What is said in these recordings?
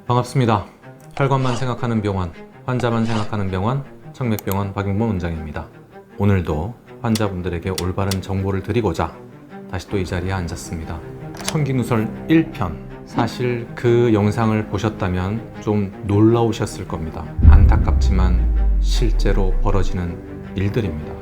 반갑습니다. 혈관만 생각하는 병원, 환자만 생각하는 병원, 청맥병원 박용범 원장입니다. 오늘도 환자분들에게 올바른 정보를 드리고자 다시 또 이 자리에 앉았습니다. 청기누설 1편, 사실 그 영상을 보셨다면 좀 놀라우셨을 겁니다. 안타깝지만 실제로 벌어지는 일들입니다.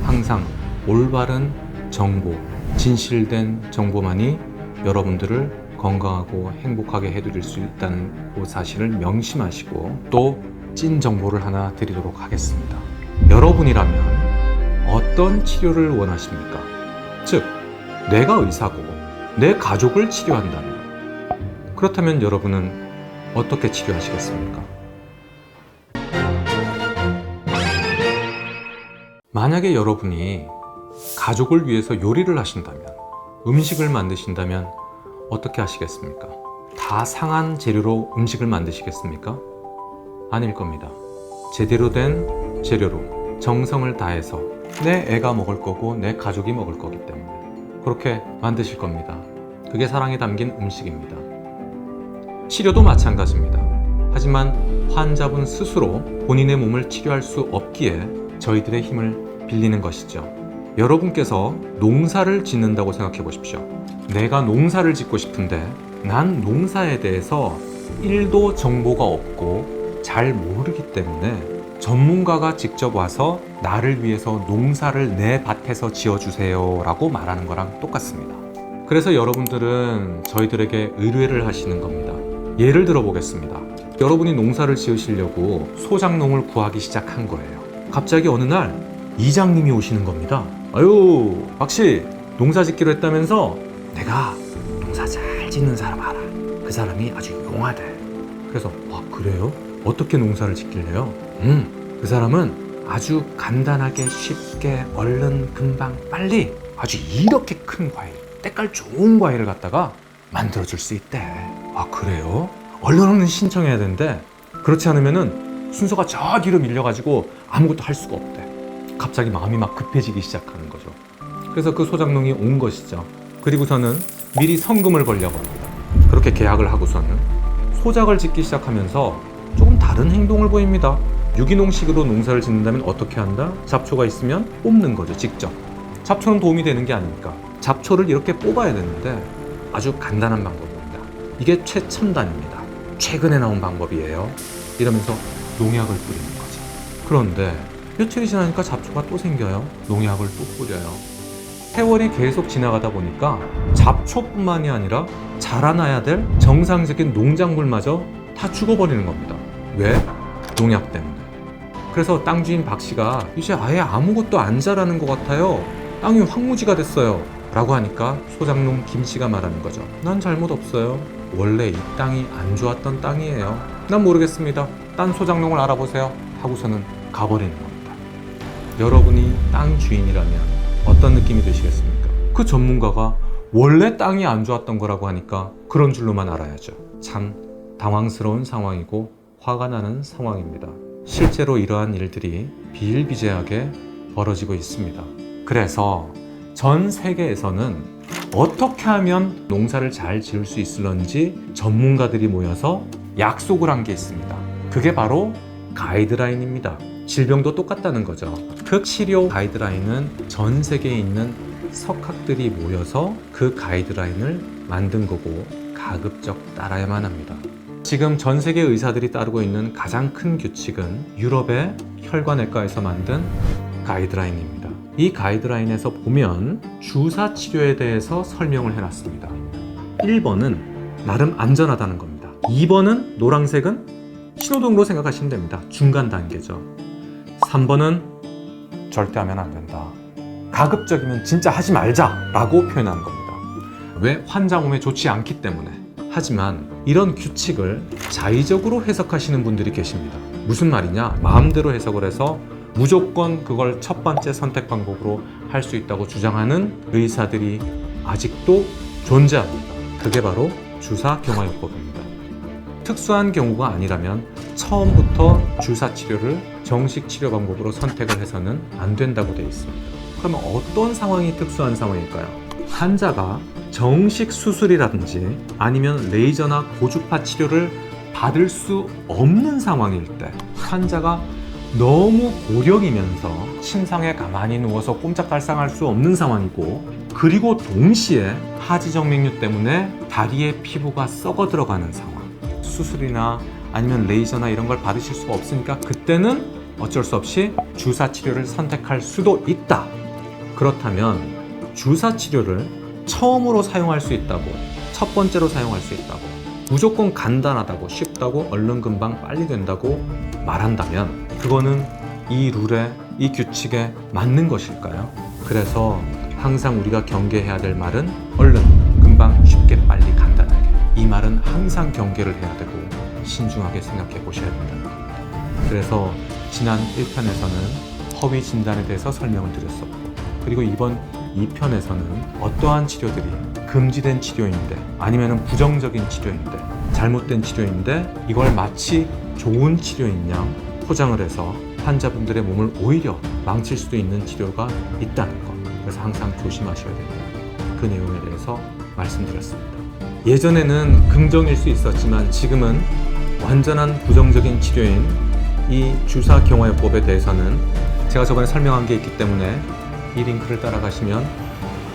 항상 올바른 정보, 진실된 정보만이 여러분들을 건강하고 행복하게 해드릴 수 있다는 그 사실을 명심하시고 또 찐 정보를 하나 드리도록 하겠습니다. 여러분이라면 어떤 치료를 원하십니까? 즉, 내가 의사고 내 가족을 치료한다면, 그렇다면 여러분은 어떻게 치료하시겠습니까? 만약에 여러분이 가족을 위해서 요리를 하신다면, 음식을 만드신다면 어떻게 하시겠습니까? 다 상한 재료로 음식을 만드시겠습니까? 아닐 겁니다. 제대로 된 재료로 정성을 다해서 내 애가 먹을 거고 내 가족이 먹을 거기 때문에 그렇게 만드실 겁니다. 그게 사랑이 담긴 음식입니다. 치료도 마찬가지입니다. 하지만 환자분 스스로 본인의 몸을 치료할 수 없기에 저희들의 힘을 빌리는 것이죠. 여러분께서 농사를 짓는다고 생각해 보십시오. 내가 농사를 짓고 싶은데 난 농사에 대해서 1도 정보가 없고 잘 모르기 때문에 전문가가 직접 와서 나를 위해서 농사를 내 밭에서 지어주세요 라고 말하는 거랑 똑같습니다. 그래서 여러분들은 저희들에게 의뢰를 하시는 겁니다. 예를 들어 보겠습니다. 여러분이 농사를 지으시려고 소작농을 구하기 시작한 거예요. 갑자기 어느 날 이장님이 오시는 겁니다. 아유, 박씨, 농사 짓기로 했다면서? 내가 농사 잘 짓는 사람 알아. 그 사람이 아주 용하대. 그래서 그래요? 어떻게 농사를 짓길래요? 그 사람은 아주 간단하게 쉽게 얼른 금방 빨리 아주 이렇게 큰 과일, 때깔 좋은 과일을 갖다가 만들어줄 수 있대. 그래요? 얼른 신청해야 되는데 그렇지 않으면은 순서가 저 뒤로 밀려가지고 아무것도 할 수가 없대. 갑자기 마음이 막 급해지기 시작하는 거죠. 그래서 그 소작농이 온 것이죠. 그리고서는 미리 성금을 벌려고 합니다. 그렇게 계약을 하고서는 소작을 짓기 시작하면서 조금 다른 행동을 보입니다. 유기농식으로 농사를 짓는다면 어떻게 한다? 잡초가 있으면 뽑는 거죠, 직접. 잡초는 도움이 되는 게 아니니까 잡초를 이렇게 뽑아야 되는데 아주 간단한 방법입니다. 이게 최첨단입니다. 최근에 나온 방법이에요. 이러면서 농약을 뿌리는 거죠. 그런데 며칠이 지나니까 잡초가 또 생겨요. 농약을 또 뿌려요. 세월이 계속 지나가다 보니까 잡초뿐만이 아니라 자라나야 될 정상적인 농작물마저 다 죽어버리는 겁니다. 왜? 농약 때문에. 그래서 땅 주인 박 씨가 이제 아예 아무것도 안 자라는 것 같아요. 땅이 황무지가 됐어요. 라고 하니까 소작농 김 씨가 말하는 거죠. 난 잘못 없어요. 원래 이 땅이 안 좋았던 땅이에요. 난 모르겠습니다. 딴 소작농을 알아보세요. 하고서는 가버리는 겁니다. 여러분이 땅 주인이라면 어떤 느낌이 드시겠습니까? 그 전문가가 원래 땅이 안 좋았던 거라고 하니까 그런 줄로만 알아야죠. 참 당황스러운 상황이고 화가 나는 상황입니다. 실제로 이러한 일들이 비일비재하게 벌어지고 있습니다. 그래서 전 세계에서는 어떻게 하면 농사를 잘 지을 수 있을런지 전문가들이 모여서 약속을 한 게 있습니다. 그게 바로 가이드라인입니다. 질병도 똑같다는 거죠. 그 치료 가이드라인은 전 세계에 있는 석학들이 모여서 그 가이드라인을 만든 거고 가급적 따라야만 합니다. 지금 전 세계 의사들이 따르고 있는 가장 큰 규칙은 유럽의 혈관외과에서 만든 가이드라인입니다. 이 가이드라인에서 보면 주사 치료에 대해서 설명을 해놨습니다. 1번은 나름 안전하다는 겁니다. 2번은 노란색은 신호등으로 생각하시면 됩니다. 중간 단계죠. 3번은 절대 하면 안 된다. 가급적이면 진짜 하지 말자 라고 표현하는 겁니다. 왜? 환자 몸에 좋지 않기 때문에. 하지만 이런 규칙을 자의적으로 해석하시는 분들이 계십니다. 무슨 말이냐? 마음대로 해석을 해서 무조건 그걸 첫 번째 선택 방법으로 할 수 있다고 주장하는 의사들이 아직도 존재합니다. 그게 바로 주사 경화요법입니다. 특수한 경우가 아니라면 처음부터 주사 치료를 정식 치료 방법으로 선택을 해서는 안 된다고 되어 있습니다. 그러면 어떤 상황이 특수한 상황일까요? 환자가 정식 수술이라든지 아니면 레이저나 고주파 치료를 받을 수 없는 상황일 때, 환자가 너무 고령이면서 침상에 가만히 누워서 꼼짝달싹할 수 없는 상황이고, 그리고 동시에 하지정맥류 때문에 다리의 피부가 썩어 들어가는 상황, 수술이나 아니면 레이저나 이런 걸 받으실 수가 없으니까 그때는 어쩔 수 없이 주사 치료를 선택할 수도 있다. 그렇다면 주사 치료를 처음으로 사용할 수 있다고, 첫 번째로 사용할 수 있다고, 무조건 간단하다고, 쉽다고, 얼른 금방 빨리 된다고 말한다면 그거는 이 룰에, 이 규칙에 맞는 것일까요? 그래서 항상 우리가 경계해야 될 말은 얼른, 금방, 쉽게, 빨리, 간단하게. 이 말은 항상 경계를 해야 되고 신중하게 생각해 보셔야 된다. 그래서 지난 1편에서는 허위 진단에 대해서 설명을 드렸었고, 그리고 이번 2편에서는 어떠한 치료들이 금지된 치료인데, 아니면 부정적인 치료인데, 잘못된 치료인데 이걸 마치 좋은 치료인 양 포장을 해서 환자분들의 몸을 오히려 망칠 수도 있는 치료가 있다는 것. 그래서 항상 조심하셔야 된다. 그 내용에 대해서 말씀드렸습니다. 예전에는 긍정일 수 있었지만 지금은 완전한 부정적인 치료인 이 주사 경화요법에 대해서는 제가 저번에 설명한 게 있기 때문에 이 링크를 따라가시면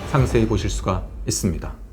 상세히 보실 수가 있습니다.